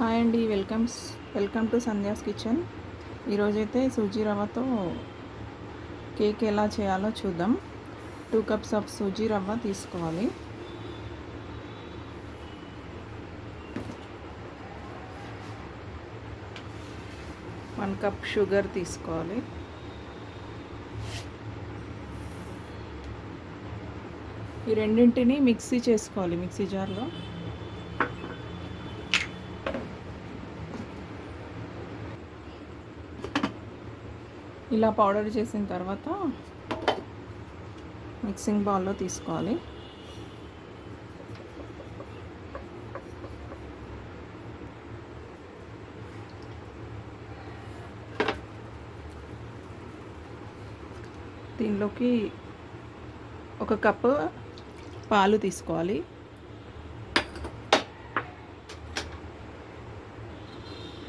Hi అండి, welcome to Sandhya's kitchen. ఈరోజైతే సూజీ రవ్వతో కేక్ ఎలా చేయాలో చూద్దాం. 2 కప్స్ ఆఫ్ సూజీ రవ్వ తీసుకోవాలి. వన్ కప్ షుగర్ తీసుకోవాలి. ఈ రెండింటిని మిక్సీ చేసుకోవాలి మిక్సీ జార్లో. ఇలా పౌడర్ చేసిన తర్వాత మిక్సింగ్ బౌల్లో తీసుకోవాలి. దీనిలోకి 1 కప్పు పాలు తీసుకోవాలి.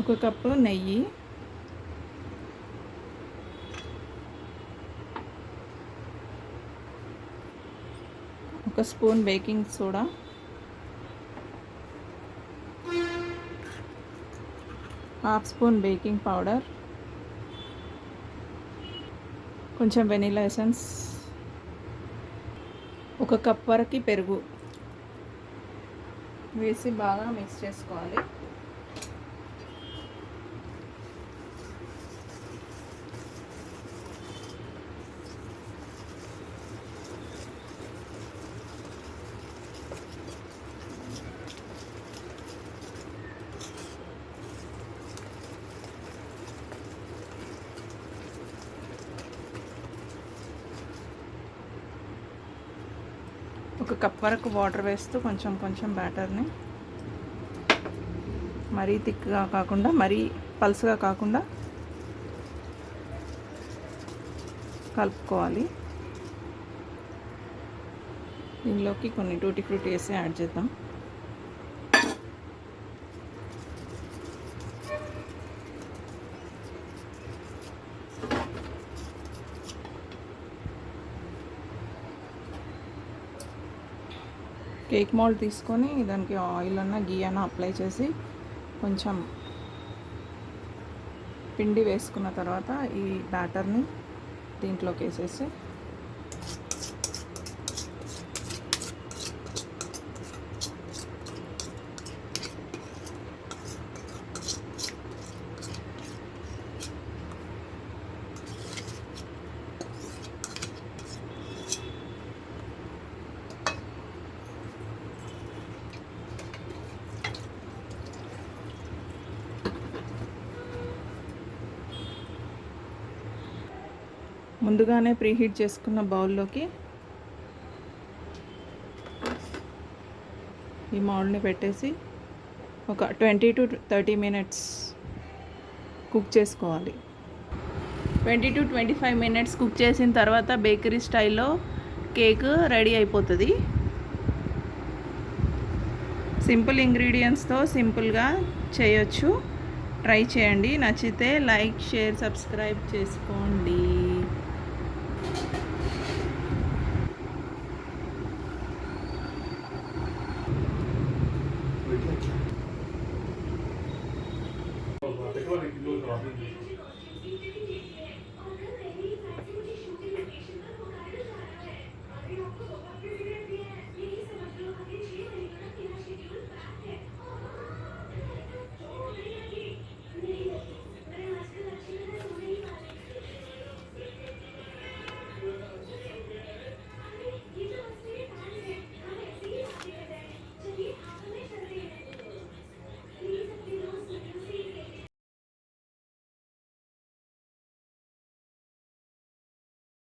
ఒక కప్పు నెయ్యి, ఒక spoon baking soda, half spoon baking powder, కొంచెం వెనిలా ఎసెన్స్, 1 కప్ వరకు పెరుగు వేసి బాగా మిక్స్ చేసుకోవాలి. ఒక కప్ వరకు వాటర్ వేస్తూ కొంచెం బ్యాటర్ని మరీ థిక్గా కాకుండా మరీ పల్స్గా కాకుండా కలుపుకోవాలి. దీనిలోకి కొన్ని టూటీ ఫ్రూటీ వేసి యాడ్ చేద్దాం. కేక్ మౌల్డ్ తీసుకొని దానికి ఆయిల్ అన్న గీ అన్న అప్లై చేసి కొంచెం పిండి వేసుకున్న తర్వాత ఈ బ్యాటర్ని దీంట్లోకి వేసేసి ముందుగానే ప్రీహీట్ చేసుకున్న బౌల్లోకి ఈ మౌల్డ్ని పెట్టేసి ఒక 20 to 30 minutes కుక్ చేసుకోవాలి. 20 to 25 minutes కుక్ చేసిన తర్వాత బేకరీ స్టైల్లో కేక్ రెడీ అయిపోతుంది. సింపుల్ ఇంగ్రీడియంట్స్తో సింపుల్గా చేయొచ్చు. ట్రై చేయండి. నచ్చితే లైక్, షేర్, సబ్స్క్రైబ్ చేసుకోండి.